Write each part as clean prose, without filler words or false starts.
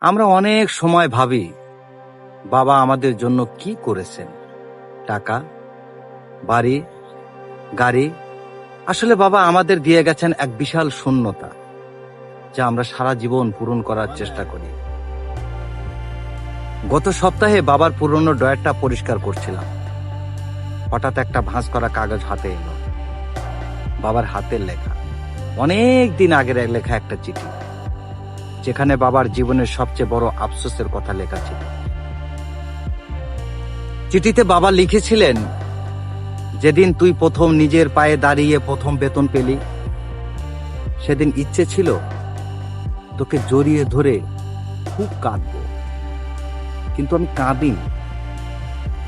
আমরা অনেক সময় ভাবি বাবা আমাদের জন্য কি করেছেন, টাকা, বাড়ি, গাড়ি। আসলে বাবা আমাদের দিয়ে গেছেন এক বিশাল শূন্যতা, যা আমরা সারা জীবন পূরণ করার চেষ্টা করি। গত সপ্তাহে বাবার পুরনো ড্রয়ারটা পরিষ্কার করছিলাম, হঠাৎ একটা ভাঁজ করা কাগজ হাতে এলো। বাবার হাতের লেখা, অনেক দিন আগের লেখা একটা চিঠি, যেখানে বাবার জীবনের সবচেয়ে বড় আফসোসের কথা লেখা ছিল। চিঠিতে বাবা লিখেছিলেন, যেদিন তুই প্রথম নিজের পায়ে দাঁড়িয়ে প্রথম বেতন পেলি, সেদিন ইচ্ছে ছিল তোকে জড়িয়ে ধরে খুব কাঁদব, কিন্তু আমি কাঁদিনি,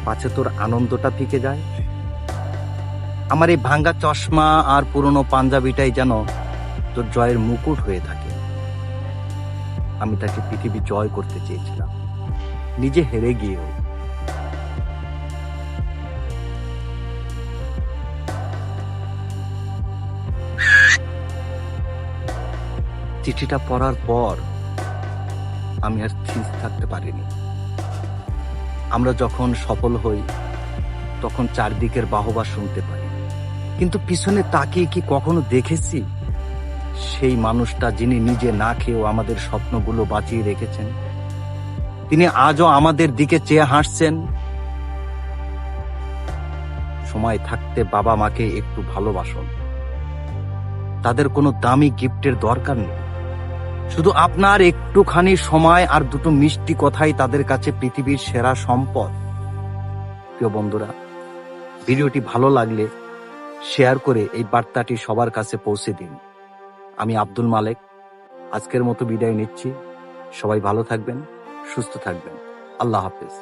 পাছে তোর আনন্দটা থেকে যায়। আমার এই ভাঙ্গা চশমা আর পুরনো পাঞ্জাবিটাই যেন তোর জয়ের মুকুট হয়ে থাকে। আমি তাকে পৃথিবী জয় করতে চেয়েছিলাম, নিজে হেরে গিয়েও। চিঠিটা পড়ার পর আমি আর স্থির থাকতে পারিনি। আমরা যখন সফল হই, তখন চারদিকের বাহবা শুনতে পাই, কিন্তু পিছনে তাকিয়ে কি কখনো দেখেছি সেই মানুষটা যিনি নিজে না খেয়েও আমাদের স্বপ্নগুলো বাঁচিয়ে রেখেছেন? তিনি আজও আমাদের দিকে চেয়ে হাসছেন। সময় থাকতে বাবা মাকে একটু ভালোবাসুন। তাদের কোনো দামি গিফটের দরকার নেই, শুধু আপনার একটুখানি সময় আর দুটো মিষ্টি কথাই তাদের কাছে পৃথিবীর সেরা সম্পদ। প্রিয় বন্ধুরা, ভিডিওটি ভালো লাগলে শেয়ার করে এই বার্তাটি সবার কাছে পৌঁছে দিন। আমি আব্দুল মালেক আজকের মতো বিদায় নিচ্ছি। সবাই ভালো থাকবেন, সুস্থ থাকবেন। আল্লাহ হাফেজ।